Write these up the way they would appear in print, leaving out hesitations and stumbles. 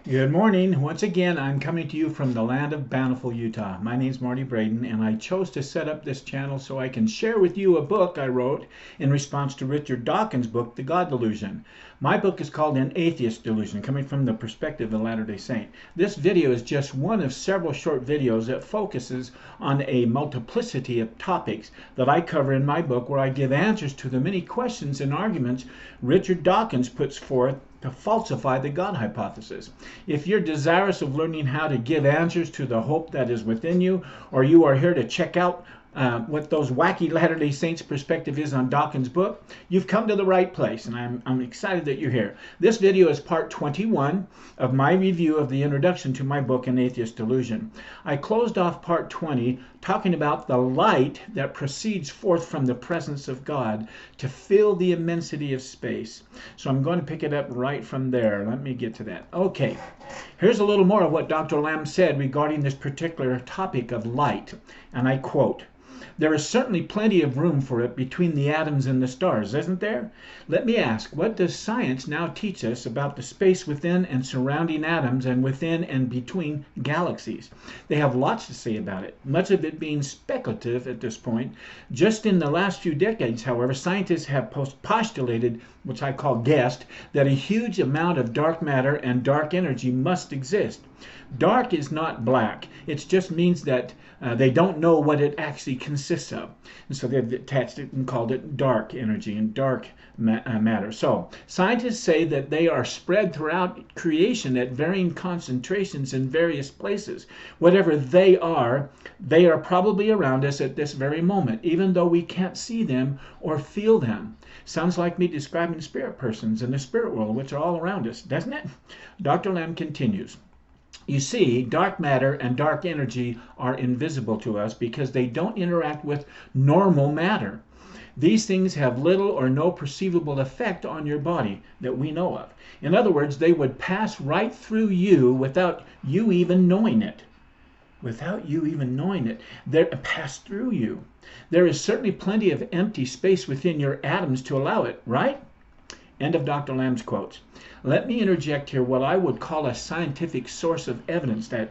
Good morning. Once again, I'm coming to you from the land of Bountiful, Utah. My name's Marty Braden, and I chose to set up this channel so I can share with you a book I wrote in response to Richard Dawkins' book, The God Delusion. My book is called An Atheist Delusion, coming from the perspective of a Latter-day Saint. This video is just one of several short videos that focuses on a multiplicity of topics that I cover in my book, where I give answers to the many questions and arguments Richard Dawkins puts forth to falsify the God hypothesis. If you're desirous of learning how to give answers to the hope that is within you, or you are here to check out what those wacky Latter-day Saints perspective is on Dawkins' book, you've come to the right place, and I'm excited that you're here. This video is part 21 of my review of the introduction to my book, An Atheist Delusion. I closed off part 20 talking about the light that proceeds forth from the presence of God to fill the immensity of space. So I'm going to pick it up right from there. Let me get to that. Okay, here's a little more of what Dr. Lamb said regarding this particular topic of light, and I quote, "There is certainly plenty of room for it between the atoms and the stars, isn't there? Let me ask, what does science now teach us about the space within and surrounding atoms and within and between galaxies?" They have lots to say about it, much of it being speculative at this point. Just in the last few decades, however, scientists have postulated, which I call guessed, that a huge amount of dark matter and dark energy must exist. Dark is not black. It just means that they don't know what it actually consists of. And so they've attached it and called it dark energy and dark matter. So scientists say that they are spread throughout creation at varying concentrations in various places. Whatever they are probably around us at this very moment, even though we can't see them or feel them. Sounds like me describing spirit persons in the spirit world, which are all around us, doesn't it? Dr. Lamb continues. You see, dark matter and dark energy are invisible to us because they don't interact with normal matter. These things have little or no perceivable effect on your body that we know of. In other words, they would pass right through you without you even knowing it. Without you even knowing it, they pass through you. There is certainly plenty of empty space within your atoms to allow it, right? End of Dr. Lamb's quotes. Let me interject here what I would call a scientific source of evidence, that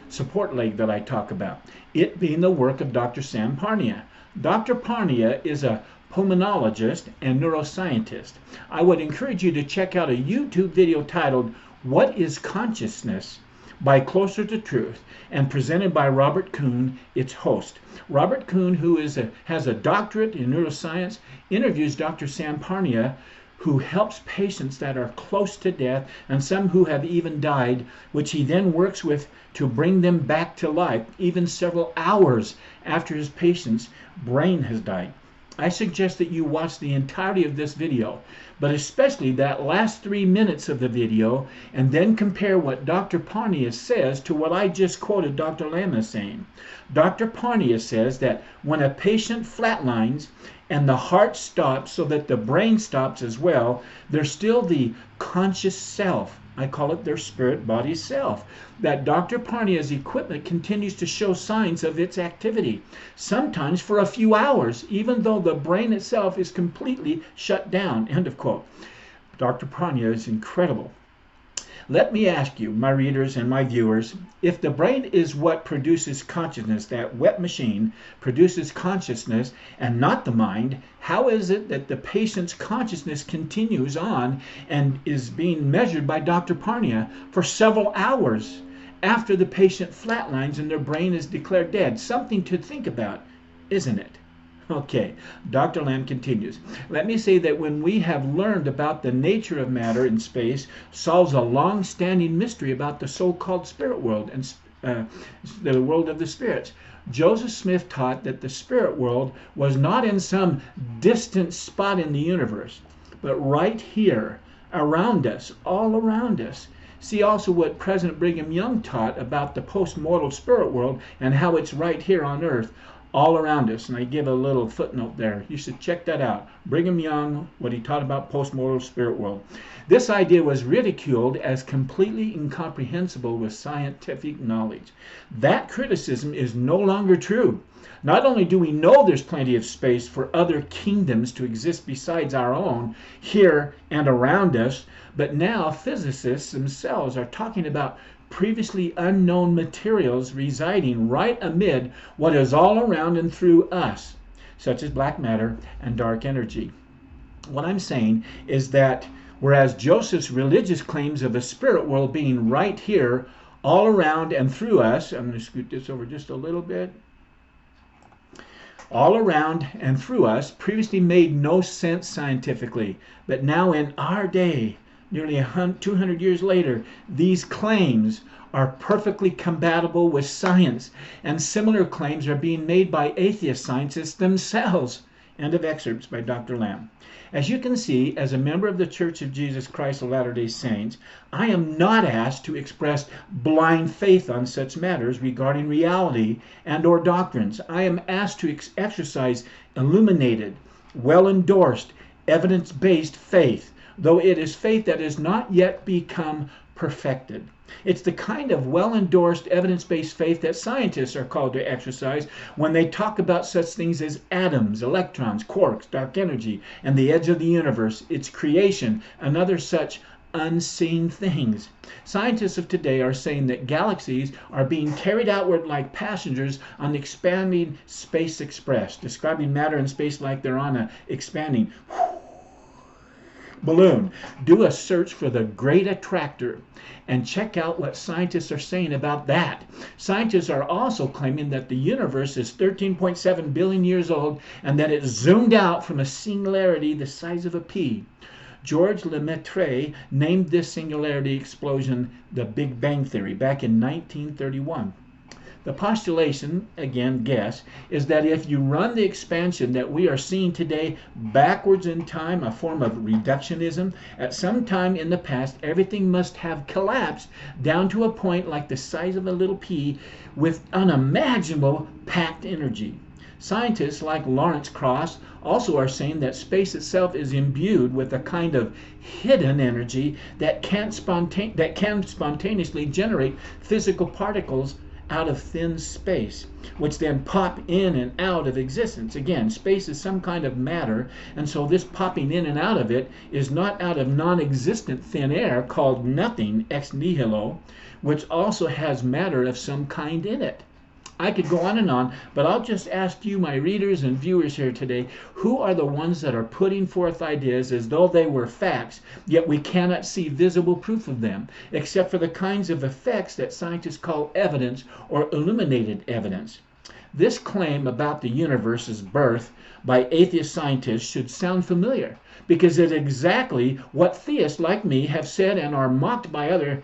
support leg that I talk about, it being the work of Dr. Sam Parnia. Dr. Parnia is a pulmonologist and neuroscientist. I would encourage you to check out a YouTube video titled, "What is Consciousness?" by Closer to Truth, and presented by Robert Kuhn, its host. Robert Kuhn, who has a doctorate in neuroscience, interviews Dr. Sam Parnia, who helps patients that are close to death and some who have even died, which he then works with to bring them back to life, even several hours after his patient's brain has died. I suggest that you watch the entirety of this video, but especially that last 3 minutes of the video, and then compare what Dr. Parnia says to what I just quoted Dr. Lamb as saying. Dr. Parnia says that when a patient flatlines and the heart stops so that the brain stops as well, there's still the conscious self. I call it their spirit body self. That Dr. Parnia's equipment continues to show signs of its activity, sometimes for a few hours, even though the brain itself is completely shut down. End of quote. Dr. Parnia is incredible. Let me ask you, my readers and my viewers, if the brain is what produces consciousness, that wet machine produces consciousness and not the mind, how is it that the patient's consciousness continues on and is being measured by Dr. Parnia for several hours after the patient flatlines and their brain is declared dead? Something to think about, isn't it? Okay, Dr. Lamb continues. Let me say that when we have learned about the nature of matter in space, solves a long-standing mystery about the so-called spirit world and the world of the spirits. Joseph Smith taught that the spirit world was not in some distant spot in the universe, but right here, around us, all around us. See also what President Brigham Young taught about the post-mortal spirit world and how it's right here on earth, all around us. And I give a little footnote there. You should check that out. Brigham Young, what he taught about postmortal spirit world. This idea was ridiculed as completely incomprehensible with scientific knowledge. That criticism is no longer true. Not only do we know there's plenty of space for other kingdoms to exist besides our own here and around us, but now physicists themselves are talking about previously unknown materials residing right amid what is all around and through us, such as black matter and dark energy. What I'm saying is that whereas Joseph's religious claims of a spirit world being right here, all around and through us, I'm going to scoot this over just a little bit, all around and through us previously made no sense scientifically, but now in our day, nearly 200 years later, these claims are perfectly compatible with science, and similar claims are being made by atheist scientists themselves. End of excerpts by Dr. Lamb. As you can see, as a member of the Church of Jesus Christ of Latter-day Saints, I am not asked to express blind faith on such matters regarding reality and or doctrines. I am asked to exercise illuminated, well-endorsed, evidence-based faith, though it is faith that has not yet become perfected. It's the kind of well-endorsed evidence-based faith that scientists are called to exercise when they talk about such things as atoms, electrons, quarks, dark energy, and the edge of the universe, its creation, and other such unseen things. Scientists of today are saying that galaxies are being carried outward like passengers on the expanding space express, describing matter and space like they're on an expanding balloon. Do a search for the great attractor and check out what scientists are saying about that. Scientists are also claiming that the universe is 13.7 billion years old and that it zoomed out from a singularity the size of a pea. George Lemaitre named this singularity explosion the Big Bang Theory back in 1931. The postulation, again guess, is that if you run the expansion that we are seeing today backwards in time, a form of reductionism, at some time in the past everything must have collapsed down to a point like the size of a little pea with unimaginable packed energy. Scientists like Lawrence Krauss also are saying that space itself is imbued with a kind of hidden energy that can spontaneously generate physical particles out of thin space, which then pop in and out of existence. Again, space is some kind of matter, and so this popping in and out of it is not out of non-existent thin air called nothing, ex nihilo, which also has matter of some kind in it. I could go on, but I'll just ask you, my readers and viewers here today, who are the ones that are putting forth ideas as though they were facts, yet we cannot see visible proof of them, except for the kinds of effects that scientists call evidence or illuminated evidence? This claim about the universe's birth by atheist scientists should sound familiar, because it's exactly what theists like me have said and are mocked by other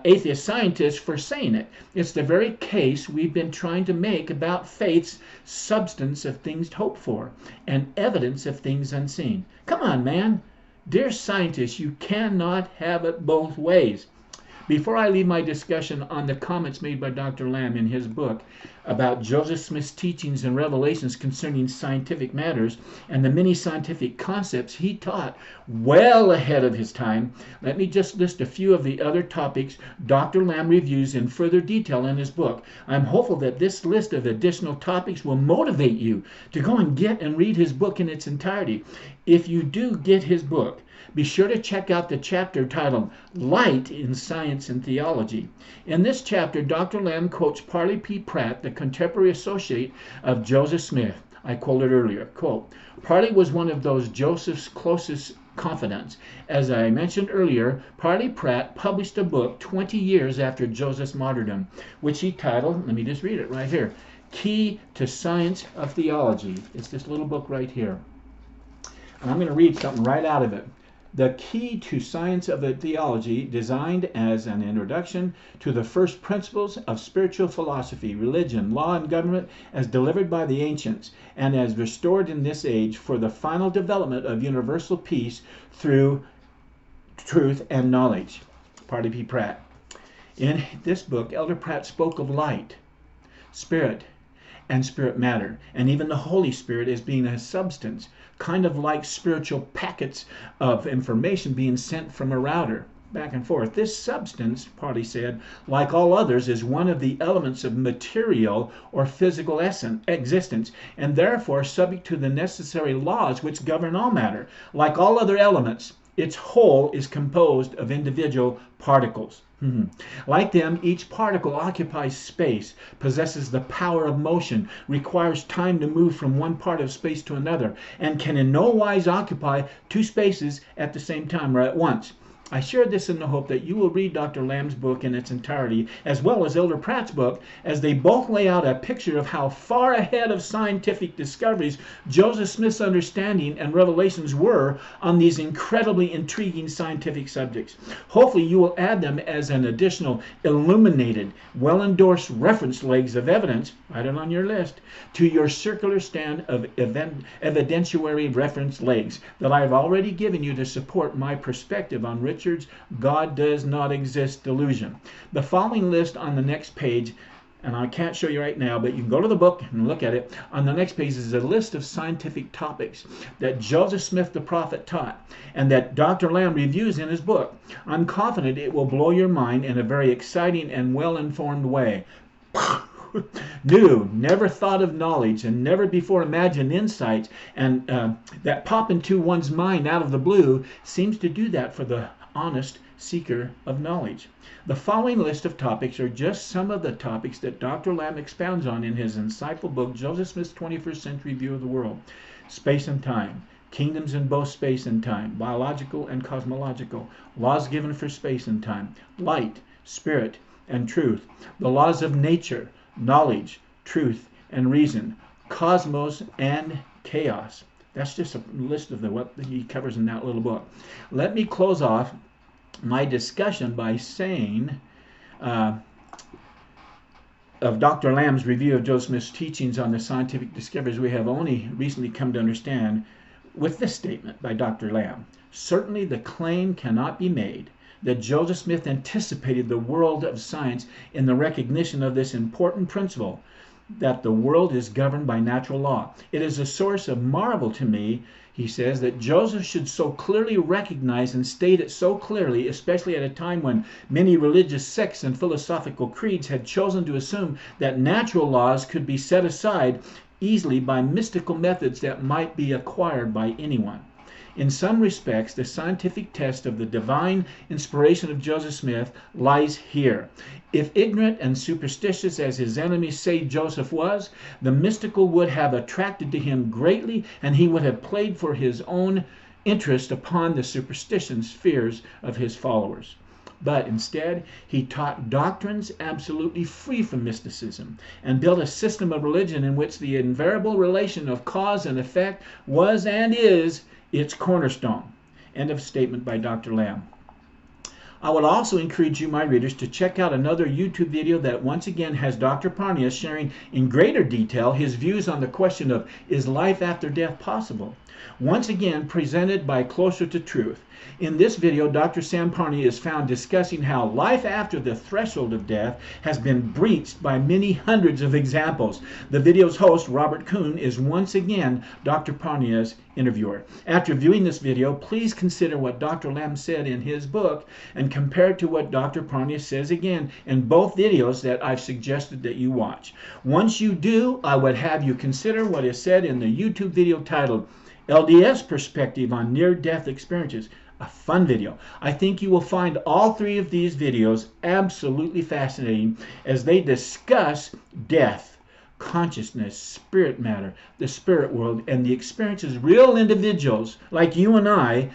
atheist scientists for saying it. It's the very case we've been trying to make about faith's substance of things hoped for and evidence of things unseen. Come on, man. Dear scientists, you cannot have it both ways. Before I leave my discussion on the comments made by Dr. Lamb in his book about Joseph Smith's teachings and revelations concerning scientific matters and the many scientific concepts he taught well ahead of his time, let me just list a few of the other topics Dr. Lamb reviews in further detail in his book. I'm hopeful that this list of additional topics will motivate you to go and get and read his book in its entirety. If you do get his book, be sure to check out the chapter titled Light in Science and Theology. In this chapter, Dr. Lamb quotes Parley P. Pratt, the contemporary associate of Joseph Smith. I quoted earlier, quote, Parley was one of those Joseph's closest confidants. As I mentioned earlier, Parley Pratt published a book 20 years after Joseph's martyrdom, which he titled, let me just read it right here, Key to Science of Theology. It's this little book right here. And I'm going to read something right out of it. The Key to Science of Theology, designed as an introduction to the first principles of spiritual philosophy, religion, law, and government as delivered by the ancients, and as restored in this age for the final development of universal peace through truth and knowledge. Parley P. Pratt. In this book, Elder Pratt spoke of light, spirit, and spirit matter, and even the Holy Spirit as being a substance, kind of like spiritual packets of information being sent from a router back and forth. This substance, Parley said, like all others, is one of the elements of material or physical existence, and therefore subject to the necessary laws which govern all matter. Like all other elements, its whole is composed of individual particles. Like them, each particle occupies space, possesses the power of motion, requires time to move from one part of space to another, and can in no wise occupy two spaces at the same time or at once. I share this in the hope that you will read Dr. Lamb's book in its entirety, as well as Elder Pratt's book, as they both lay out a picture of how far ahead of scientific discoveries Joseph Smith's understanding and revelations were on these incredibly intriguing scientific subjects. Hopefully you will add them as an additional illuminated, well-endorsed reference legs of evidence, write it on your list, to your circular stand of evidentiary reference legs that I have already given you to support my perspective on Richard's God does not exist delusion. The following list on the next page, and I can't show you right now, but you can go to the book and look at it. On the next page is a list of scientific topics that Joseph Smith the prophet taught and that Dr. Lamb reviews in his book. I'm confident it will blow your mind in a very exciting and well-informed way. New, never thought of knowledge and never before imagined insights, and that pop into one's mind out of the blue seems to do that for the honest seeker of knowledge. The following list of topics are just some of the topics that Dr. Lamb expounds on in his insightful book, Joseph Smith's 21st Century View of the World. Space and time, kingdoms in both space and time, biological and cosmological, laws given for space and time, light, spirit, and truth, the laws of nature, knowledge, truth, and reason, cosmos, and chaos. That's just a list of what he covers in that little book. Let me close off my discussion by saying of Dr. Lamb's review of Joseph Smith's teachings on the scientific discoveries we have only recently come to understand with this statement by Dr. Lamb. Certainly the claim cannot be made that Joseph Smith anticipated the world of science in the recognition of this important principle, that the world is governed by natural law. It is a source of marvel to me, he says, that Joseph should so clearly recognize and state it so clearly, especially at a time when many religious sects and philosophical creeds had chosen to assume that natural laws could be set aside easily by mystical methods that might be acquired by anyone. In some respects, the scientific test of the divine inspiration of Joseph Smith lies here. If ignorant and superstitious as his enemies say Joseph was, the mystical would have attracted to him greatly, and he would have played for his own interest upon the superstitions, fears of his followers. But instead, he taught doctrines absolutely free from mysticism and built a system of religion in which the invariable relation of cause and effect was and is its cornerstone. End of statement by Dr. Lamb. I would also encourage you, my readers, to check out another YouTube video that once again has Dr. Parnia sharing in greater detail his views on the question of, is life after death possible? Once again presented by Closer to Truth. In this video, Dr. Sam Parnia is found discussing how life after the threshold of death has been breached by many hundreds of examples. The video's host, Robert Kuhn, is once again Dr. Parnia's interviewer. After viewing this video, please consider what Dr. Lamb said in his book and compare it to what Dr. Parnia says again in both videos that I've suggested that you watch. Once you do, I would have you consider what is said in the YouTube video titled LDS Perspective on Near-Death Experiences. A fun video. I think you will find all three of these videos absolutely fascinating as they discuss death, consciousness, spirit matter, the spirit world, and the experiences real individuals like you and I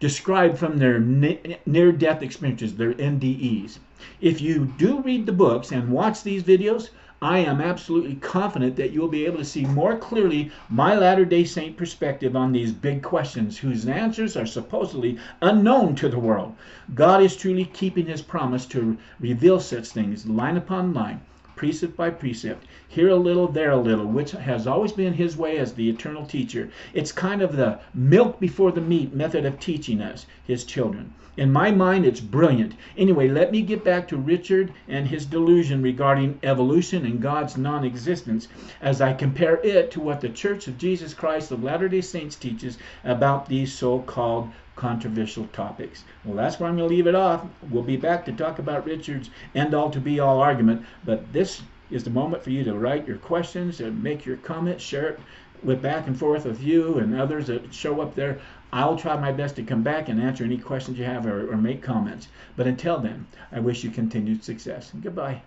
describe from their near-death experiences, their NDEs. If you do read the books and watch these videos, I am absolutely confident that you'll be able to see more clearly my Latter-day Saint perspective on these big questions whose answers are supposedly unknown to the world. God is truly keeping his promise to reveal such things line upon line, precept by precept, here a little, there a little, which has always been his way as the eternal teacher. It's kind of the milk before the meat method of teaching us, his children. In my mind, it's brilliant. Anyway, let me get back to Richard and his delusion regarding evolution and God's non-existence as I compare it to what the Church of Jesus Christ of Latter-day Saints teaches about these so-called controversial topics. Well, that's where I'm going to leave it off. We'll be back to talk about Richard's end-all to be-all argument, but this is the moment for you to write your questions and make your comments, share it with back and forth with you and others that show up there. I'll try my best to come back and answer any questions you have or make comments. But until then, I wish you continued success. Goodbye.